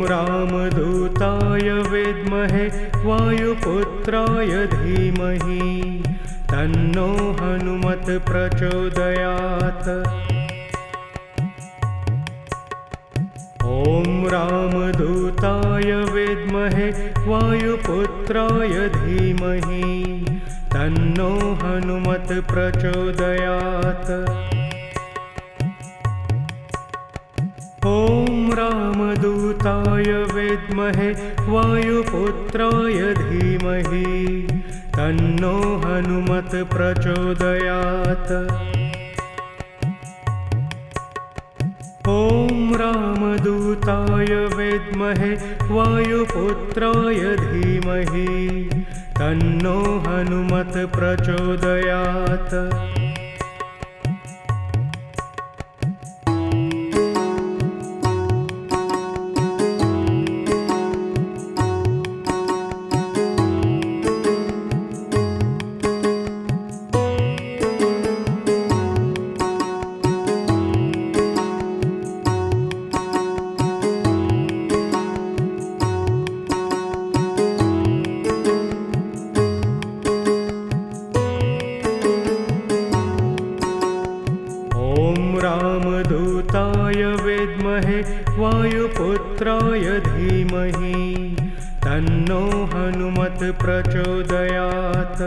रामदूताय विद्महे वायुपुत्राय धीमहि तन्नो हनुमत् प्रचोदयात्। ॐ रामदूताय विद्महे वायुपुत्राय धीमहि तन्नो हनुमत् प्रचोदयात्। ॐ रामदूताय विद्महे वायुपुत्राय धीमहि तन्नो हनुमत् प्रचोदयात्। ॐ रामदूताय विद्महे वायुपुत्राय धीमहि तन्नो हनुमत् प्रचोदयात्। रामदूताय विद्महे वायुपुत्राय धीमहि तन्नो हनुमत् प्रचोदयात्।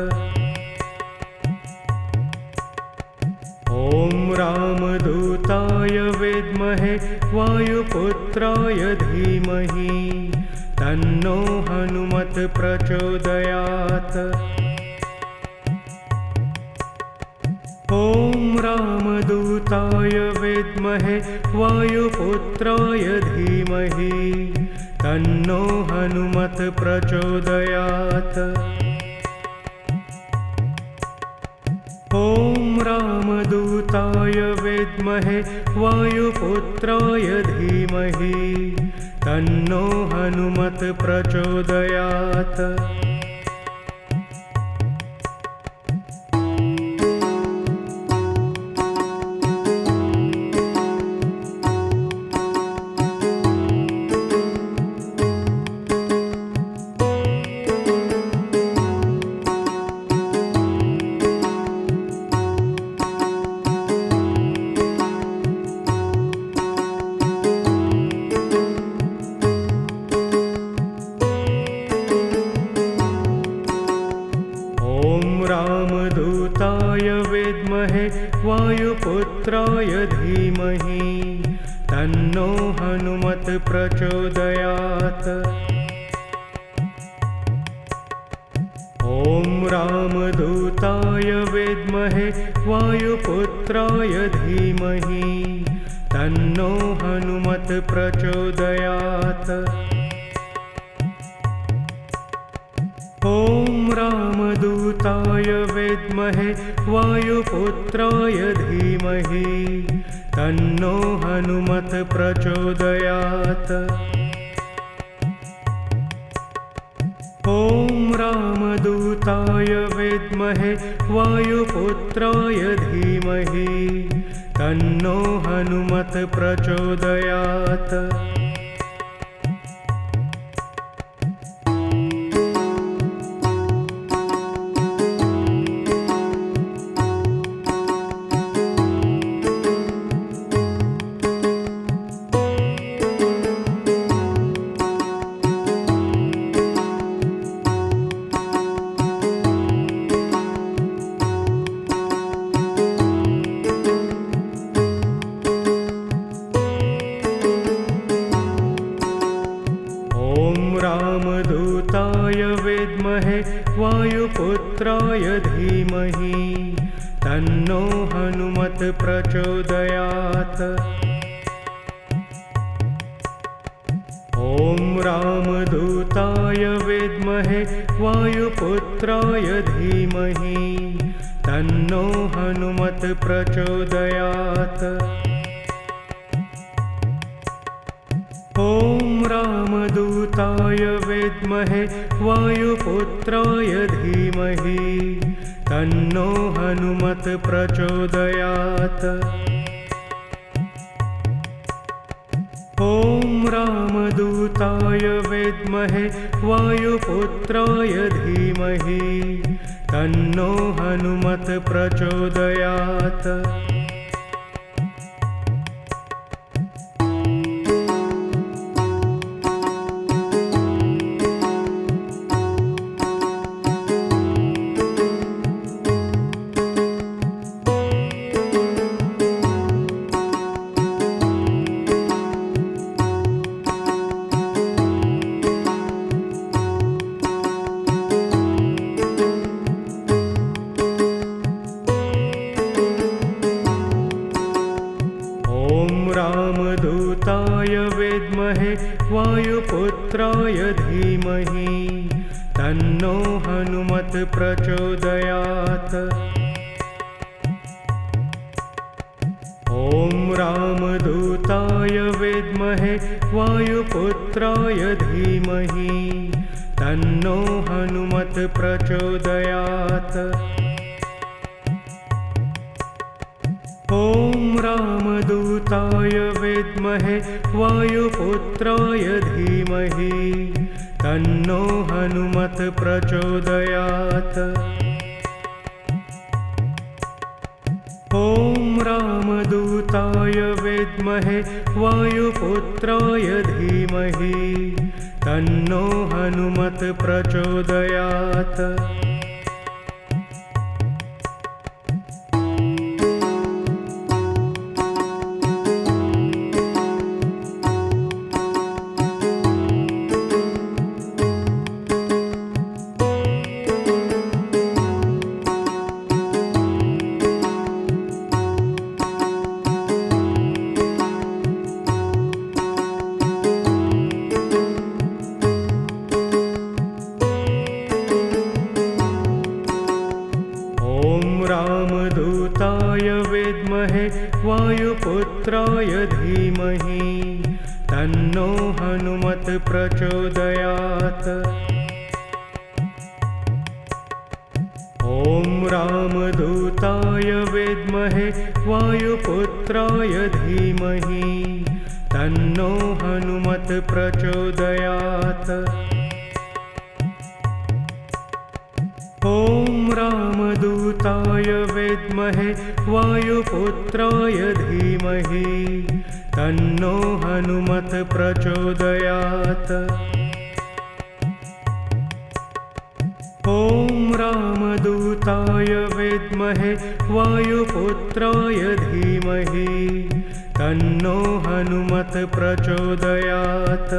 ॐ रामदूताय विद्महे वायुपुत्राय धीमहि तन्नो हनुमत् प्रचोदयात्। ॐ रामदूताय विद्महे वायुपुत्राय धीमहि तन्नो हनुमत् प्रचोदयात्। ॐ रामदूताय विद्महे वायुपुत्राय धीमहि तन्नो हनुमत् प्रचोदयात्। रामदूताय विद्महे वायुपुत्राय धीमहि तन्नो हनुमत् प्रचोदयात्। ॐ रामदूताय विद्महे वायुपुत्राय धीमहि तन्नो हनुमत् प्रचोदयात्। ॐ रामदूताय विद्महे वायुपुत्राय धीमहि तन्नो हनुमत् प्रचोदयात्। ॐ रामदूताय विद्महे वायुपुत्राय धीमहि तन्नो हनुमत् प्रचोदयात्। रामदूताय विद्महे वायुपुत्राय धीमहि तन्नो हनुमत् प्रचोदयात्। ॐ रामदूताय विद्महे वायुपुत्राय धीमहि तन्नो हनुमत् प्रचोदयात्। ॐ रामदूताय विद्महे वायुपुत्राय धीमहि तन्नो हनुमत् प्रचोदयात्। ॐ रामदूताय विद्महे वायुपुत्राय धीमहि तन्नो हनुमत् प्रचोदयात्। रामदूताय विद्महे वायुपुत्राय धीमहि तन्नो हनुमत् प्रचोदयात्। ॐ रामदूताय विद्महे वायुपुत्राय धीमहि तन्नो हनुमत् प्रचोदयात्। ॐ रामदूताय विद्महे वायुपुत्राय धीमहि तन्नो हनुमत् प्रचोदयात्। ॐ रामदूताय विद्महे वायुपुत्राय धीमहि तन्नो हनुमत् प्रचोदयात्। रामदूताय विद्महे वायुपुत्राय धीमहि तन्नो हनुमत् प्रचोदयात्। ॐ रामदूताय विद्महे वायुपुत्राय धीमहि तन्नो हनुमत् प्रचोदयात्। ॐ रामदूताय विद्महे वायुपुत्राय धीमहि तन्नो हनुमत् प्रचोदयात्। ॐ रामदूताय विद्महे वायुपुत्राय धीमहि तन्नो हनुमत् प्रचोदयात्।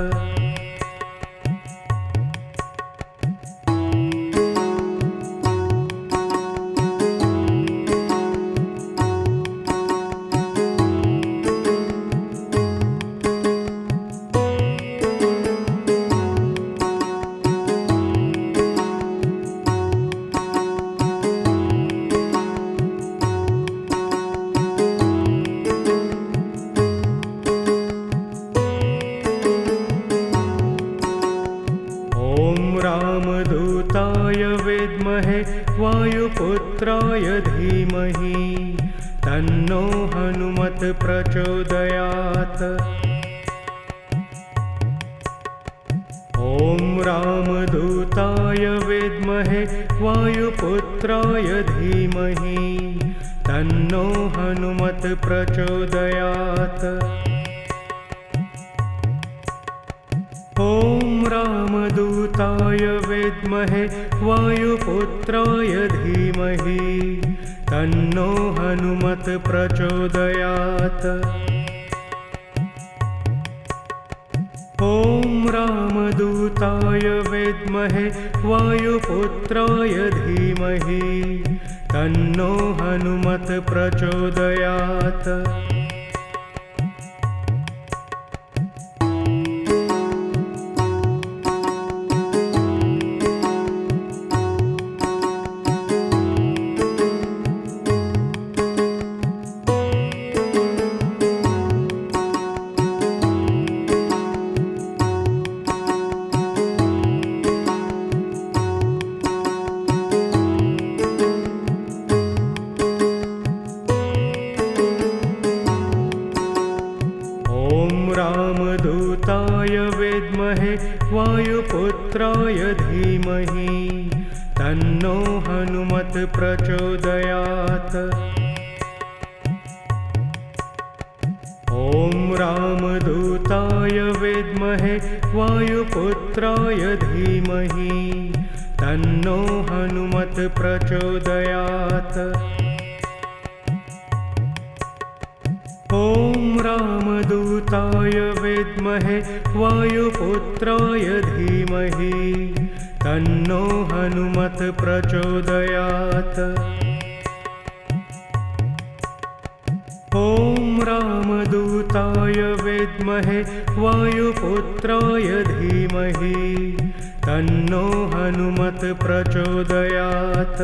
रामदूताय विद्महे वायुपुत्राय धीमहि तन्नो हनुमत् प्रचोदयात्। ॐ रामदूताय विद्महे वायुपुत्राय धीमहि तन्नो हनुमत् प्रचोदयात्। ॐ रामदूताय विद्महे वायुपुत्राय धीमहि तन्नो हनुमत् प्रचोदयात्। ॐ रामदूताय विद्महे वायुपुत्राय धीमहि तन्नो हनुमत् प्रचोदयात्। वायुपुत्राय धीमहि तन्नो हनुमत् प्रचोदयात्। ॐ रामदूताय विद्महे वायुपुत्राय धीमहि तन्नो हनुमत् प्रचोदयात्। ॐ रामदूताय विद्महे वायुपुत्राय धीमहि तन्नो हनुमत् प्रचोदयात्। ॐ रामदूताय विद्महे वायुपुत्राय धीमहि तन्नो हनुमत् प्रचोदयात्।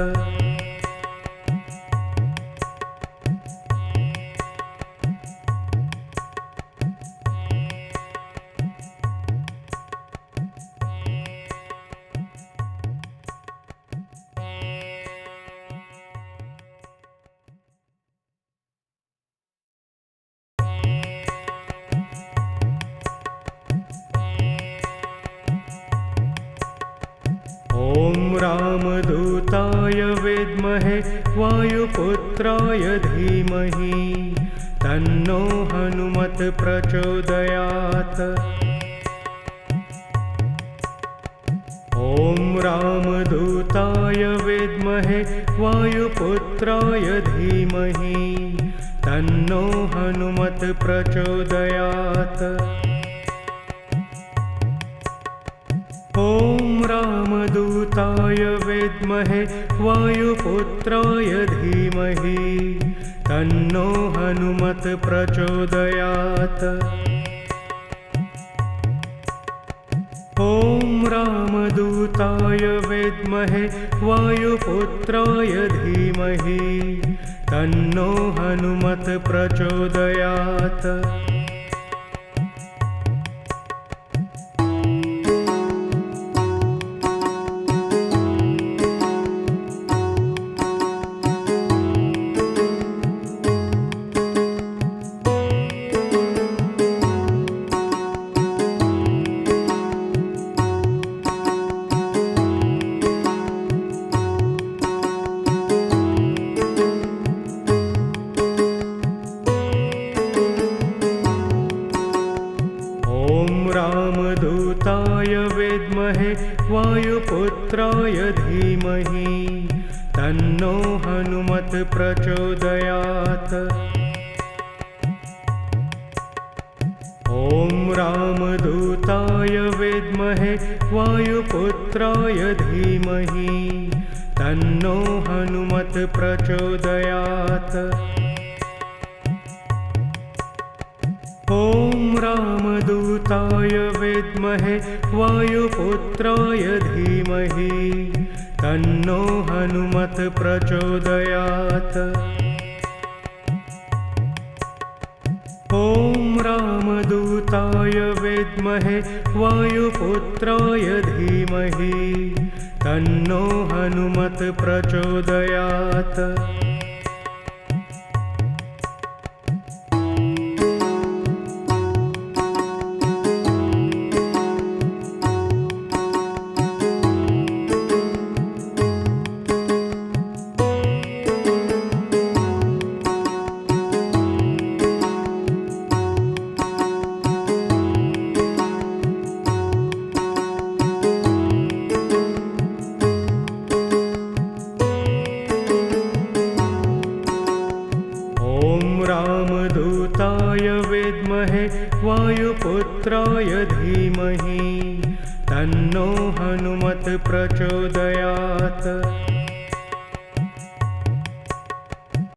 ॐ रामदूताय विद्महे वायुपुत्राय धीमहि तन्नो हनुमत् प्रचोदयात्। ॐ रामदूताय विद्महे वायुपुत्राय धीमहि तन्नो हनुमत् प्रचोदयात्। ॐ रामदूताय विद्महे वायुपुत्राय धीमहि तन्नो हनुमत् प्रचोदयात्। ॐ रामदूताय विद्महे वायुपुत्राय धीमहि तन्नो हनुमत् प्रचोदयात्। रामदूताय विद्महे वायुपुत्राय धीमहि तन्नो हनुमत् प्रचोदयात्। ॐ रामदूताय विद्महे वायुपुत्राय धीमहि तन्नो हनुमत् प्रचोदयात्। ॐ रामदूताय विद्महे वायुपुत्राय धीमहि तन्नो हनुमत् प्रचोदयात्। ॐ रामदूताय विद्महे वायुपुत्राय धीमहि तन्नो हनुमत् प्रचोदयात्। रामदूताय विद्महे वायुपुत्राय धीमहि तन्नो हनुमत् प्रचोदयात्।